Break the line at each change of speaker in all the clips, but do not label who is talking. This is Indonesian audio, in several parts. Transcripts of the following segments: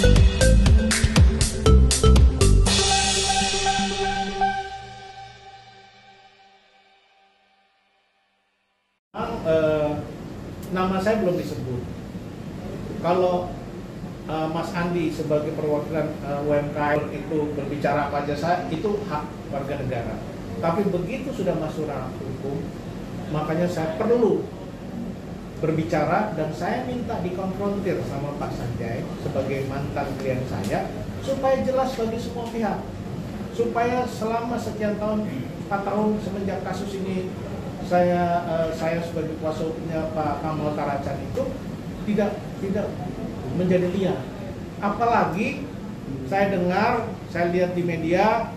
Nama saya belum disebut. Kalau Mas Andi sebagai perwakilan UMKM itu berbicara apa aja, itu hak warga negara. Tapi begitu sudah masuk ranah hukum, makanya saya perlu berbicara dan saya minta dikonfrontir sama Pak Sanjay sebagai mantan klien saya supaya jelas bagi semua pihak, supaya selama sekian tahun, 4 tahun semenjak kasus ini saya sebagai kuasa hukumnya Pak Kamal Taracan itu tidak menjadi liar. Apalagi saya dengar, saya lihat di media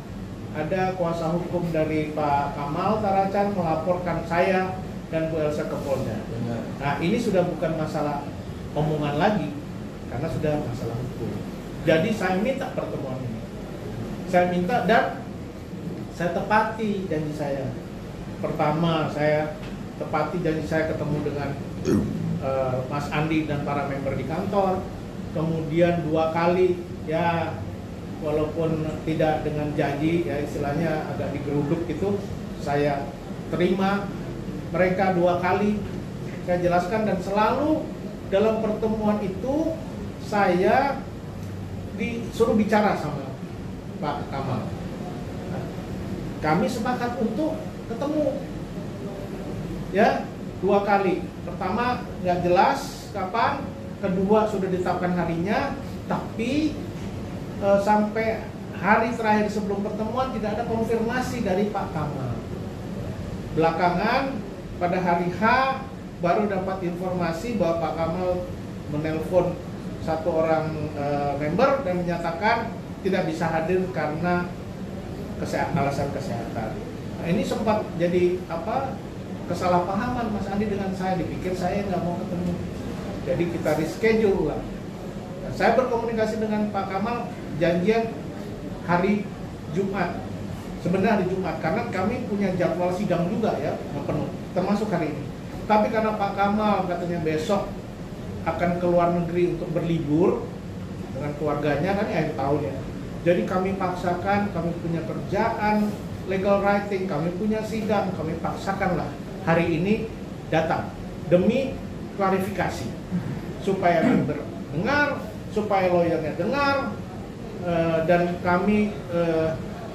ada kuasa hukum dari Pak Kamal Taracan melaporkan saya dan Bu Elsa ke Polda. Nah, ini sudah bukan masalah omongan lagi karena sudah masalah hukum. Jadi saya minta pertemuan ini. Saya minta dan saya tepati janji saya. Pertama, saya tepati janji saya ketemu dengan Mas Andi dan para member di kantor. Kemudian 2 kali, ya walaupun tidak dengan janji, ya istilahnya agak digeruduk gitu, saya terima mereka 2 kali. Saya jelaskan dan selalu dalam pertemuan itu saya disuruh bicara sama Pak Kamal. Nah, kami sepakat untuk ketemu, ya 2 kali. Pertama nggak jelas kapan, kedua sudah ditetapkan harinya, tapi sampai hari terakhir sebelum pertemuan tidak ada konfirmasi dari Pak Kamal. Belakangan pada hari H baru dapat informasi bahwa Pak Kamal menelpon 1 orang member dan menyatakan tidak bisa hadir karena alasan kesehatan. Nah, ini sempat jadi kesalahpahaman Mas Andi dengan saya, dipikir saya nggak mau ketemu. Jadi kita reschedule ulang. Nah, saya berkomunikasi dengan Pak Kamal janjian hari Jumat. Sebenarnya hari Jumat karena kami punya jadwal sidang juga ya, penuh, termasuk hari ini. Tapi karena Pak Kamal katanya besok akan ke luar negeri untuk berlibur dengan keluarganya kan ya, tahu ya. Jadi kami paksakan, kami punya kerjaan legal writing, kami punya sidang, kami paksakanlah hari ini datang demi klarifikasi supaya member dengar, supaya lawyernya dengar, dan kami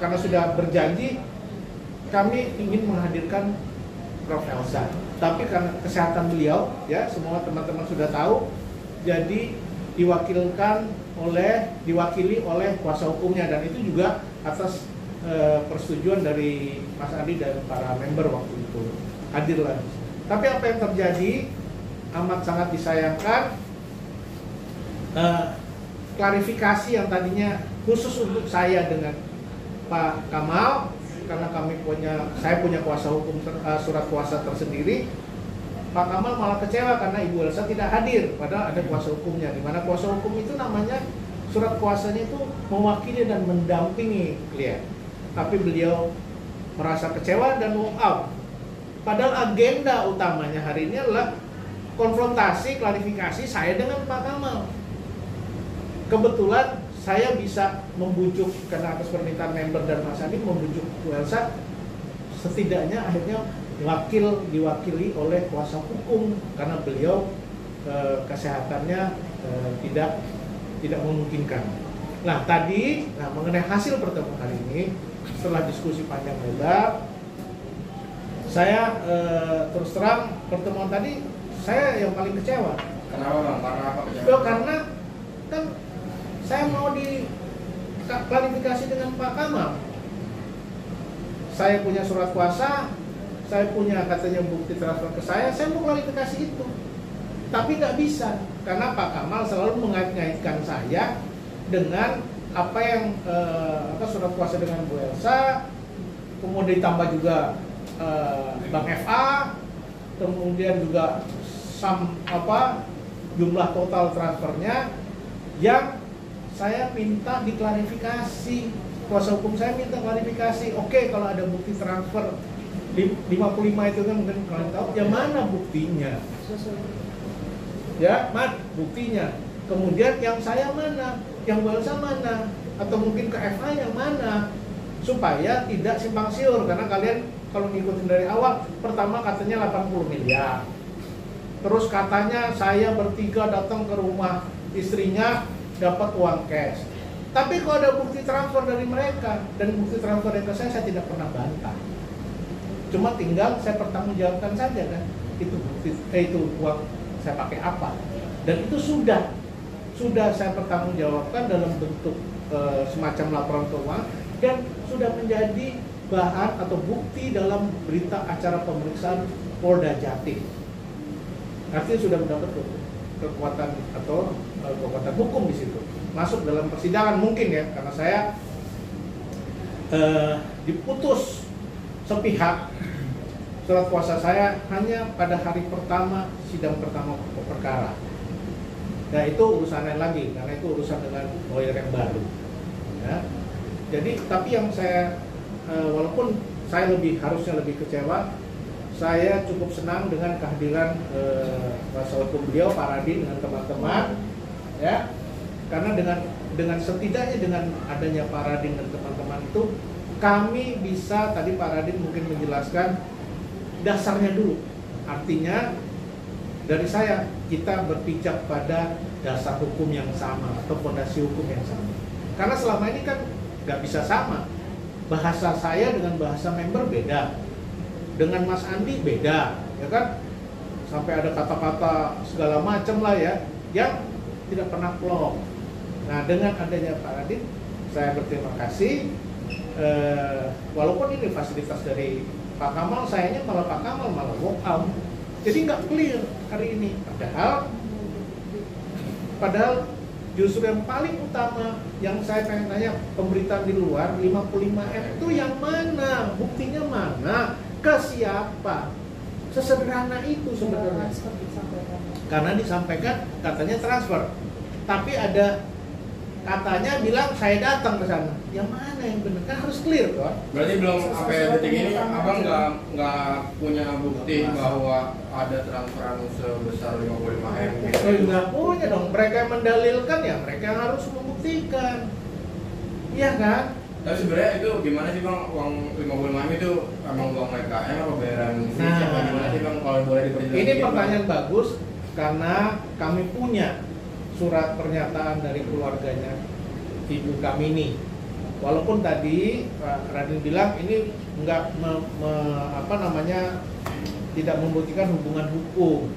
karena sudah berjanji kami ingin menghadirkan Prof. Elsa. Tapi karena kesehatan beliau, ya semua teman-teman sudah tahu, jadi diwakili oleh kuasa hukumnya dan itu juga atas persetujuan dari Mas Andi dan para member waktu itu hadirlah. Tapi apa yang terjadi amat sangat disayangkan, klarifikasi yang tadinya khusus untuk saya dengan Pak Kamal karena saya punya kuasa hukum surat kuasa tersendiri. Pak Kamal malah kecewa karena Ibu Elsa tidak hadir, padahal ada kuasa hukumnya. Di mana kuasa hukum itu namanya surat kuasanya itu mewakili dan mendampingi klien. Tapi beliau merasa kecewa dan walk out. Padahal agenda utamanya hari ini adalah konfrontasi, klarifikasi saya dengan Pak Kamal. Kebetulan saya bisa membujuk karena atas permintaan member dan Mas Andi membujuk Bu Elsa, setidaknya akhirnya diwakili oleh kuasa hukum karena beliau kesehatannya tidak memungkinkan. Nah tadi mengenai hasil pertemuan hari ini setelah diskusi panjang lebar, saya terus terang pertemuan tadi saya yang paling kecewa.
Kenapa Bang? Karena apa kecewa?
Karena kan saya mau diklarifikasi dengan Pak Kamal. Saya punya surat kuasa, saya punya katanya bukti transfer ke saya mau klarifikasi itu. Tapi nggak bisa, karena Pak Kamal selalu mengait-ngaitkan saya dengan apa yang surat kuasa dengan Bu Elsa, kemudian ditambah juga Bank FA, kemudian juga jumlah total transfernya yang saya minta diklarifikasi. Kuasa hukum saya minta klarifikasi. Oke, kalau ada bukti transfer 55 itu kan mungkin kalian tahu, ya mana buktinya? Ya, buktinya. Kemudian yang saya mana? yang Bu Elsa mana, atau mungkin ke FA yang mana, supaya tidak simpang siur. Karena kalian kalau ngikutin dari awal, pertama katanya 80 miliar, terus katanya saya bertiga datang ke rumah istrinya dapat uang cash. Tapi kalau ada bukti transfer dari mereka dan bukti transfer ke saya tidak pernah bantah. Cuma tinggal saya pertanggungjawabkan saja kan, itu bukti, itu uang saya pakai apa, dan itu sudah saya pertanggungjawabkan dalam bentuk semacam laporan keuangan dan sudah menjadi bahan atau bukti dalam berita acara pemeriksaan Polda Jatim. Artinya sudah mendapat kekuatan atau kekuatan hukum di situ. Masuk dalam persidangan mungkin ya, karena saya diputus sepihak surat kuasa saya hanya pada hari pertama sidang pertama perkara. Nah itu urusannya lagi, karena itu urusan dengan lawyer yang baru. Ya. Jadi tapi yang saya walaupun saya harusnya lebih kecewa, saya cukup senang dengan kehadiran kuasa hukum beliau, Pak Radin dengan teman-teman, ya. Karena dengan setidaknya dengan adanya Pak Radin dan teman-teman itu, kami bisa, tadi Pak Radin mungkin menjelaskan dasarnya dulu. Artinya dari saya, kita berpijak pada dasar hukum yang sama atau fondasi hukum yang sama. Karena selama ini kan nggak bisa sama. Bahasa saya dengan bahasa member beda, dengan Mas Andi beda, ya kan? Sampai ada kata-kata segala macam lah ya, yang tidak pernah plong. Nah dengan adanya Pak Radin, saya berterima kasih. Walaupun ini fasilitas dari Pak Kamal, sayangnya malah Pak Kamal malah walk out. Jadi nggak clear hari ini. Padahal justru yang paling utama yang saya pengen tanya, pemberitaan di luar 55M itu yang mana? Buktinya mana? Ke siapa? Sesederhana itu sebenarnya. Karena disampaikan katanya transfer. Tapi ada katanya bilang saya datang ke sana. Yang mana yang benar? Kan harus clear kan?
Berarti belum sampai detik ini abang nggak punya bukti bahwa ada transferan sebesar 55M gitu.
Nggak punya dong. Mereka yang mendalilkan ya mereka yang harus membuktikan. Iya kan?
Tapi sebenarnya itu gimana sih bang, uang 55M itu emang uang MKM atau bayaran siapa, gimana sih bang kalau boleh diperjelas?
Ini pertanyaan bagus karena kami punya surat pernyataan dari keluarganya ibu kami ini. Walaupun tadi Pak Radin bilang ini enggak tidak membuktikan hubungan hukum.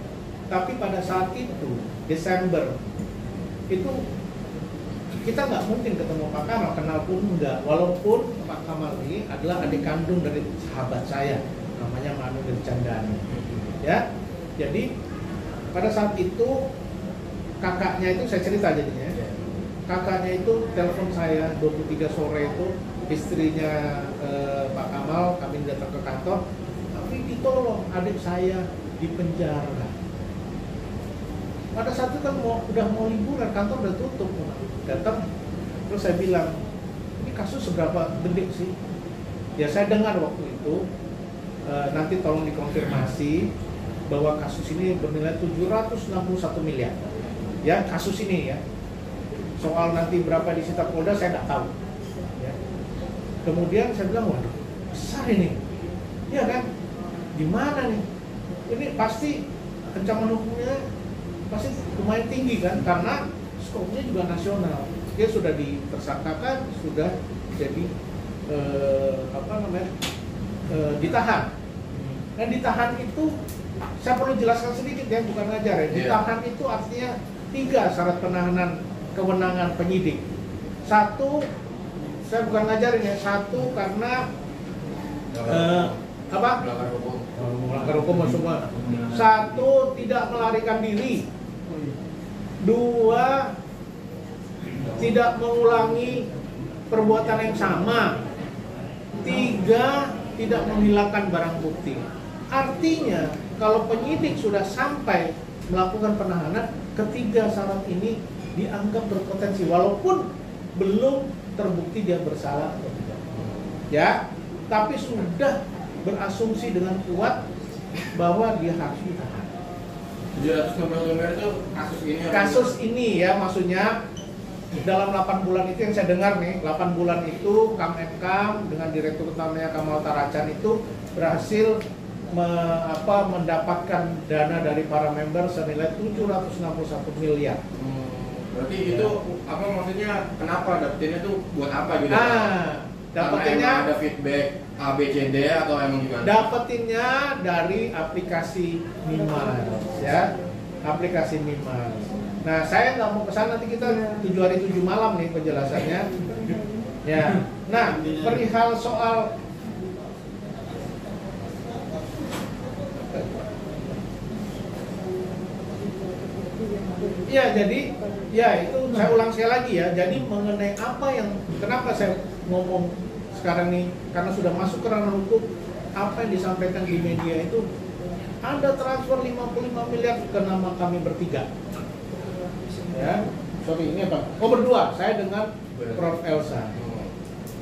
Tapi pada saat itu Desember itu kita nggak mungkin ketemu Pak Kamal, kenal pun enggak. Walaupun Pak Kamal ini adalah adik kandung dari sahabat saya, namanya Manu dari Candani. Ya, jadi pada saat itu kakaknya itu saya cerita jadinya. Kakaknya itu telepon saya 23 sore itu, istrinya Pak Kamal, kami datang ke kantor, tapi ditolong adik saya di penjara. Pada saat itu kan udah mau liburan, kantor udah tutup. Datang, terus saya bilang, ini kasus seberapa gede sih? Ya saya dengar waktu itu, nanti tolong dikonfirmasi bahwa kasus ini bernilai 761 miliar. Ya kasus ini ya, soal nanti berapa disita Polda saya nggak tahu. Ya. Kemudian saya bilang, waduh besar ini, ya kan? Gimana nih? Ini pasti ancaman hukumnya pasti lumayan tinggi kan, karena skopnya juga nasional. Dia sudah ditersangkakan, sudah jadi ditahan. Dan ditahan itu saya perlu jelaskan sedikit ya, bukan ngajar ya. Ditahan itu artinya 3 syarat penahanan kewenangan penyidik. 1, saya bukan ngajarin ya. 1 karena melanggar hukum semua. 1 tidak melarikan diri. 2 tidak mengulangi perbuatan yang sama. 3 tidak menghilangkan barang bukti. Artinya kalau penyidik sudah sampai melakukan penahanan, ketiga syarat ini dianggap berpotensi walaupun belum terbukti dia bersalah atau tidak. Ya, tapi sudah berasumsi dengan kuat bahwa dia harus ditahan.
760 miliar itu kasus ini.
Kasus ini ya, maksudnya dalam 8 bulan itu yang saya dengar nih, 8 bulan itu Kam Enkam dengan Direktur Utamanya Kamal Taracan itu berhasil mendapatkan dana dari para member senilai 761 miliar.
Berarti itu apa maksudnya, kenapa dapetinnya tuh buat apa gitu?
Dapetinnya
ada feedback A, B, C, D atau emang gimana?
Dapetinnya dari aplikasi Mimiles ya, aplikasi Mimiles. Nah, saya nggak mau kesana, nanti kita 7 hari 7 malam nih penjelasannya. Ya, nah perihal soal ya, jadi ya itu saya ulang sekali lagi ya. Jadi mengenai apa yang kenapa saya ngomong sekarang nih, karena sudah masuk ke ranah hukum, apa yang disampaikan di media itu ada transfer 55 miliar ke nama kami bertiga. Ya, sorry ini apa? Oh berdua, saya dengan Prof. Elsa.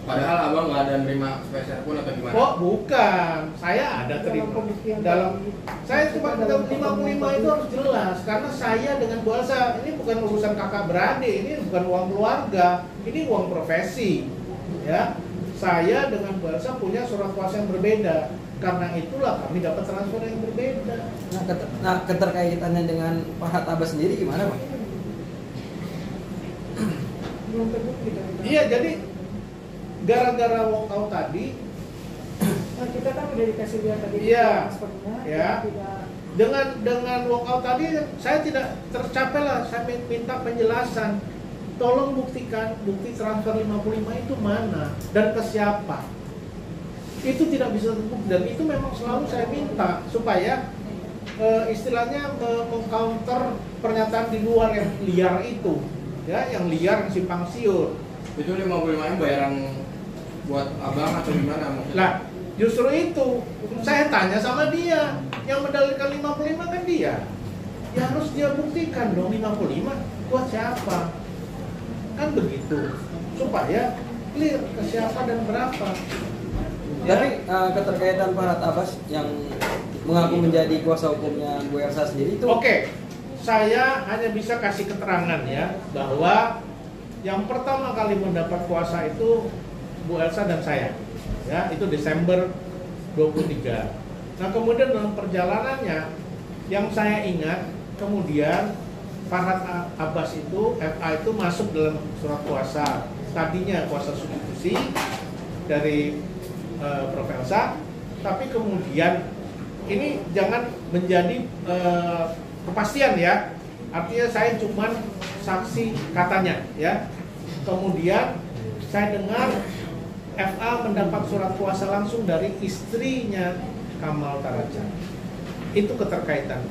Padahal abang nggak ada nerima spesial pun atau gimana?
Oh bukan, saya ada terima dalam. Saya cuma 55 itu harus jelas, karena saya dengan Bu Elsa ini bukan urusan kakak beradik, ini bukan uang keluarga, ini uang profesi. Ya, saya dengan Bu Elsa punya surat kuasa yang berbeda. Karena itulah kami dapat transfer yang berbeda.
Nah, keterkaitannya dengan Pak Hat Abbas sendiri gimana, Pak?
Iya, jadi gara-gara walkout tadi,
kita kan udah dikasih lihat tadi
iya,
transfernya,
ya. Dengan walkout tadi saya tidak tercapai lah. Saya minta penjelasan. Tolong buktikan bukti transfer 55 itu mana dan ke siapa. Itu tidak bisa terbukti, dan itu memang selalu saya minta supaya istilahnya mengcounter pernyataan di luar yang liar itu, ya, yang liar, yang simpang siur.
Itu 55 bayaran buat abang atau gimana maksudnya?
Lah, justru itu saya tanya sama dia, yang mendalilkan 55 kan dia. Ya harus dia buktikan dong 55 buat siapa. Kan begitu. Supaya clear ke siapa dan berapa.
Tapi keterkaitan Pak Hat Abbas yang mengaku menjadi kuasa hukumnya Bu Elsa sendiri itu
Oke, saya hanya bisa kasih keterangan ya, bahwa yang pertama kali mendapat kuasa itu Bu Elsa dan saya. Ya, itu Desember 23. Nah, kemudian dalam perjalanannya yang saya ingat, kemudian Pak Hat Abbas itu, FA itu masuk dalam surat kuasa. Tadinya kuasa substitusi dari Prof. Elsa, tapi kemudian ini jangan menjadi kepastian ya. Artinya saya cuman saksi katanya ya. Kemudian saya dengar FA mendapat surat kuasa langsung dari istrinya Kamal Taracan. Itu keterkaitan.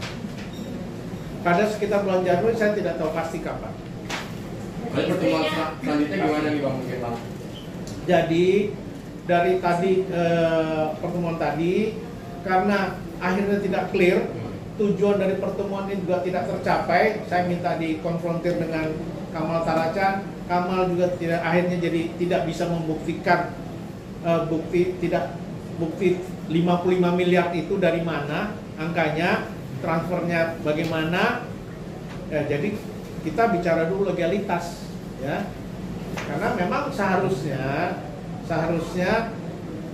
Pada sekitar bulan Januari, saya tidak tahu pasti kapan.
Lalu pertemuan selanjutnya gimana nih Bang mungkin Bang?
Jadi dari tadi pertemuan tadi, karena akhirnya tidak clear, tujuan dari pertemuan ini juga tidak tercapai. Saya minta dikonfrontir dengan Kamal Taracan. Kamal juga akhirnya jadi tidak bisa membuktikan bukti 55 miliar itu dari mana angkanya, transfernya bagaimana. Jadi kita bicara dulu legalitas ya, karena memang seharusnya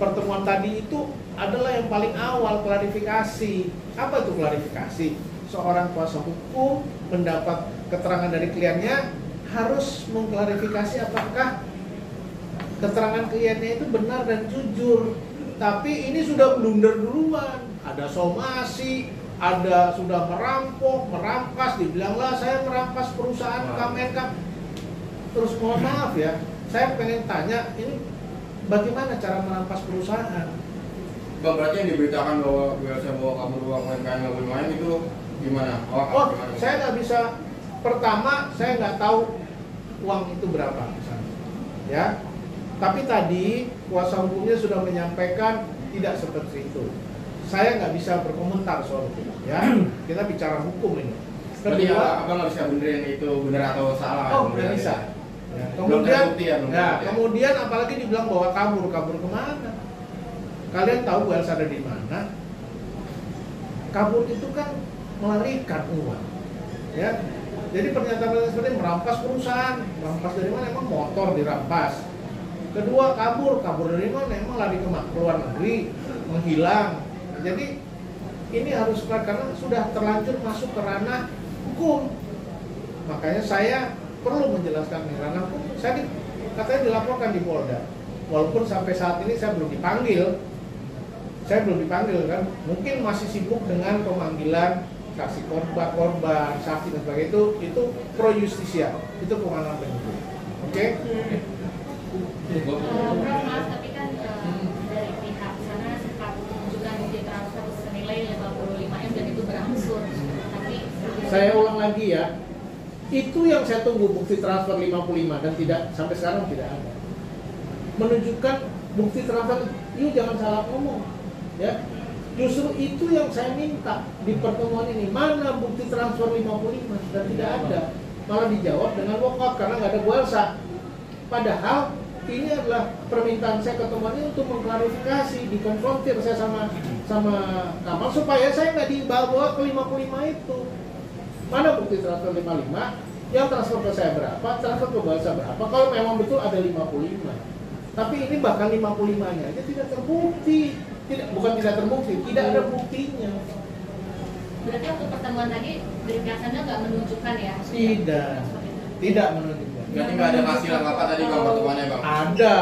pertemuan tadi itu adalah yang paling awal klarifikasi. Apa itu klarifikasi? Seorang kuasa hukum mendapat keterangan dari kliennya harus mengklarifikasi apakah keterangan kliennya itu benar dan jujur. Tapi ini sudah blunder duluan, ada somasi, ada sudah merampok, merampas, dibilanglah saya merampas perusahaan Kamenkam. Terus mohon maaf ya, saya pengen tanya, ini bagaimana cara merampas perusahaan?
Bang, berarti yang diberitakan bahwa biasa bawa kabur uang UMKM nggak bermain itu gimana?
Oh, saya nggak bisa. Pertama, saya nggak tahu uang itu berapa misalnya. Ya, tapi tadi kuasa hukumnya sudah menyampaikan tidak seperti itu. Saya nggak bisa berkomentar soal itu. Ya, kita bicara hukum ini.
Berarti abang nggak bisa benerin itu benar atau salah?
Oh, nggak bisa. Ya, kemudian apalagi dibilang bahwa kabur kemana? Kalian tahu Bu Elsa ada di mana? Kabur itu kan melarikan uang, ya. Jadi pernyataan seperti merampas perusahaan, merampas dari mana? Emang motor dirampas. Kedua, kabur dari mana? Emang lari ke luar negeri, menghilang. Jadi ini harus karena sudah terlanjur masuk ke ranah hukum. Makanya saya perlu menjelaskan nih ranah hukum. Saya katanya dilaporkan di Polda. Walaupun sampai saat ini saya belum dipanggil. Kan, mungkin masih sibuk dengan pemanggilan saksi korban, saksi dan sebagainya. Itu pro justisia, itu kewenangan penyidik. Oke?
Prof, maaf tapi kan dari pihak sana sempat menunjukkan bukti transfer senilai 55M dan itu berangsur. Tapi
Saya ulang lagi ya. Itu yang saya tunggu bukti transfer 55 dan tidak sampai sekarang tidak ada. Menunjukkan bukti transfer, you jangan salah ngomong. Ya, justru itu yang saya minta di pertemuan ini. Mana bukti transfer 55 dan tidak ada. Malah dijawab dengan walkout karena nggak ada Bu Elsa. Padahal ini adalah permintaan saya ketemuan ini untuk mengklarifikasi, dikonfrontir saya sama Kamal supaya saya nggak dibawa ke 55 itu. Mana bukti transfer 55? Yang transfer ke saya berapa? Transfer ke Bu Elsa berapa? Kalau memang betul ada 55. Tapi ini bahkan 55-nya aja tidak terbukti. Bukan tidak terbukti, tidak ada buktinya.
berarti waktu pertemuan tadi dari pihak sana nggak menunjukkan ya?
Tidak menunjukkan.
Berarti nggak ada hasil apa tadi bang pertemuannya bang?
Ada.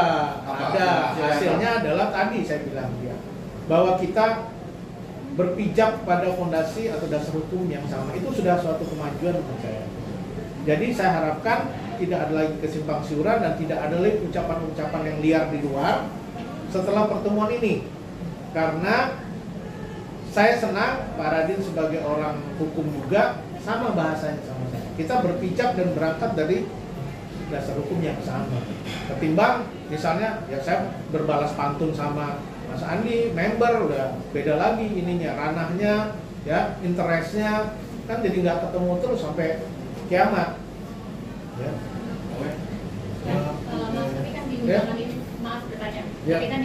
Apa?
Hasilnya adalah tadi saya bilang ya, bahwa kita berpijak pada fondasi atau dasar hukum yang sama. Itu sudah suatu kemajuan menurut saya. Jadi saya harapkan tidak ada lagi kesimpang siuran dan tidak ada lagi ucapan-ucapan yang liar di luar setelah pertemuan ini. Karena saya senang Pak Radin sebagai orang hukum juga sama bahasanya sama saya. Kita berpijak dan berangkat dari dasar hukum yang sama. Ketimbang misalnya ya saya berbalas pantun sama Mas Andi, member udah beda lagi ininya, ranahnya, ya, interestnya kan jadi nggak ketemu terus sampai kiamat. Ya.
Mas, tapi kan di undangan ini, maaf bertanya,
Ya.
tapi kan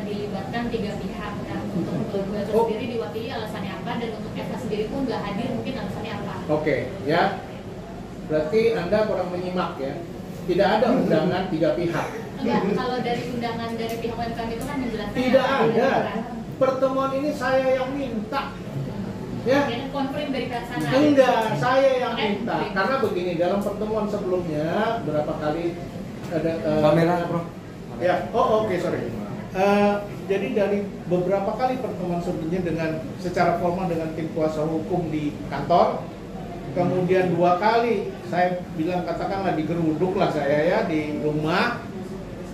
dilibatkan 3 pihak. Nah, untuk Bu Elsa sendiri diwakili alasannya apa, dan untuk Eva sendiri pun nggak hadir mungkin alasannya apa?
Oke, ya. Berarti Anda kurang menyimak ya. Tidak ada undangan 3 pihak.
Enggak, kalau dari undangan dari pihak UMKM itu kan menjelaskan
Tidak ada. Pertemuan ini saya yang minta. Ya.
yang konfirm dari pihak sana.
Enggak, saya yang minta. Karena begini, dalam pertemuan sebelumnya berapa kali ada
Kamera, Bro.
ya, oke, sorry. Jadi dari beberapa kali pertemuan sebelumnya dengan secara formal dengan tim kuasa hukum di kantor, kemudian 2 kali saya bilang katakanlah digeruduk lah saya ya di rumah,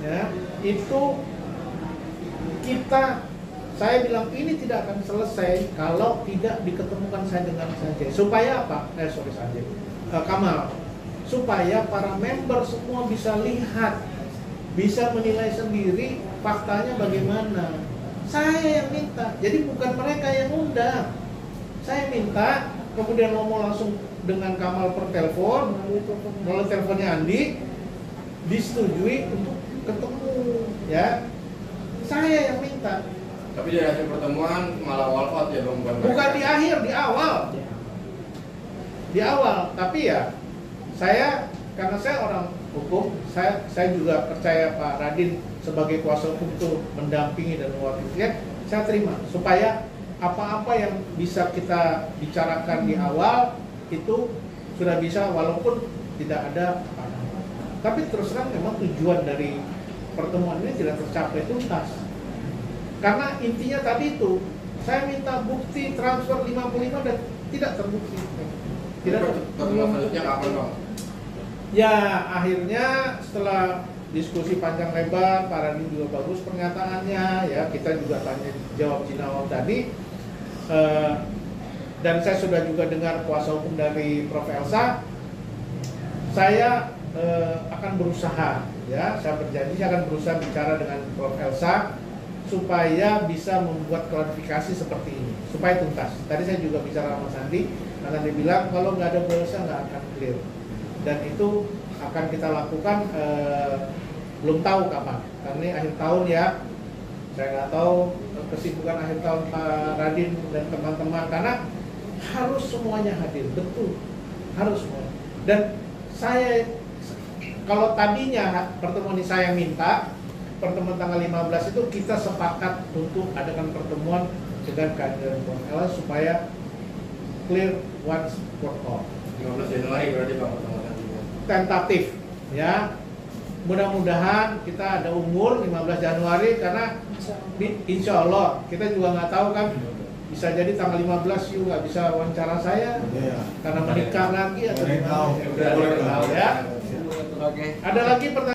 ya itu saya bilang ini tidak akan selesai kalau tidak diketemukan saya dengan Sanjay. Supaya apa? Sanjay, Kamal, supaya para member semua bisa lihat, bisa menilai sendiri faktanya bagaimana. Saya yang minta, jadi bukan mereka yang undang. Saya minta, kemudian ngomong langsung dengan Kamal per telepon, melalui teleponnya Andi, disetujui untuk ketemu, ya. Saya yang minta.
Tapi dari hasil pertemuan malah walkout ya bang?
Bukan di akhir, di awal. Di awal, tapi ya saya karena saya orang hukum, saya juga percaya Pak Radin sebagai kuasa hukum itu mendampingi dan mewakili, saya terima supaya apa-apa yang bisa kita bicarakan di awal itu sudah bisa walaupun tidak ada apa. Tapi terus terang memang tujuan dari pertemuan ini tidak tercapai tuntas. Karena intinya tadi itu, saya minta bukti transfer 55 dan tidak terbukti. Tidak
pertemuan selanjutnya kapan bang?
Ya akhirnya setelah diskusi panjang lebar, Pak Radin juga bagus pernyataannya, ya kita juga tanya jawab Jinawang tadi, dan saya sudah juga dengar kuasa hukum dari Prof Elsa. Saya akan berusaha, ya saya berjanji saya akan berusaha bicara dengan Prof Elsa supaya bisa membuat klarifikasi seperti ini, supaya tuntas. Tadi saya juga bicara sama Sandi, karena dia bilang kalau nggak ada Bu Elsa nggak akan clear. Dan itu akan kita lakukan belum tahu kapan, karena ini akhir tahun ya. Saya nggak tahu kesibukan akhir tahun Pak Radin dan teman-teman, karena harus semuanya hadir, betul. harus mulai. Dan saya kalau tadinya pertemuan ini saya minta pertemuan tanggal 15 itu kita sepakat untuk adakan pertemuan dengan kehadiran Bang Ella supaya clear once for all.
15 Januari berarti Bang pertemuan nantinya.
Tentatif ya. Mudah-mudahan kita ada umur 15 Januari karena insya Allah kita juga nggak tahu kan, bisa jadi tanggal 15 you nggak bisa wawancara saya karena menikah lagi atau gimana.
Udah boleh tahu
ya.
Oke.
Ada lagi pertanyaan?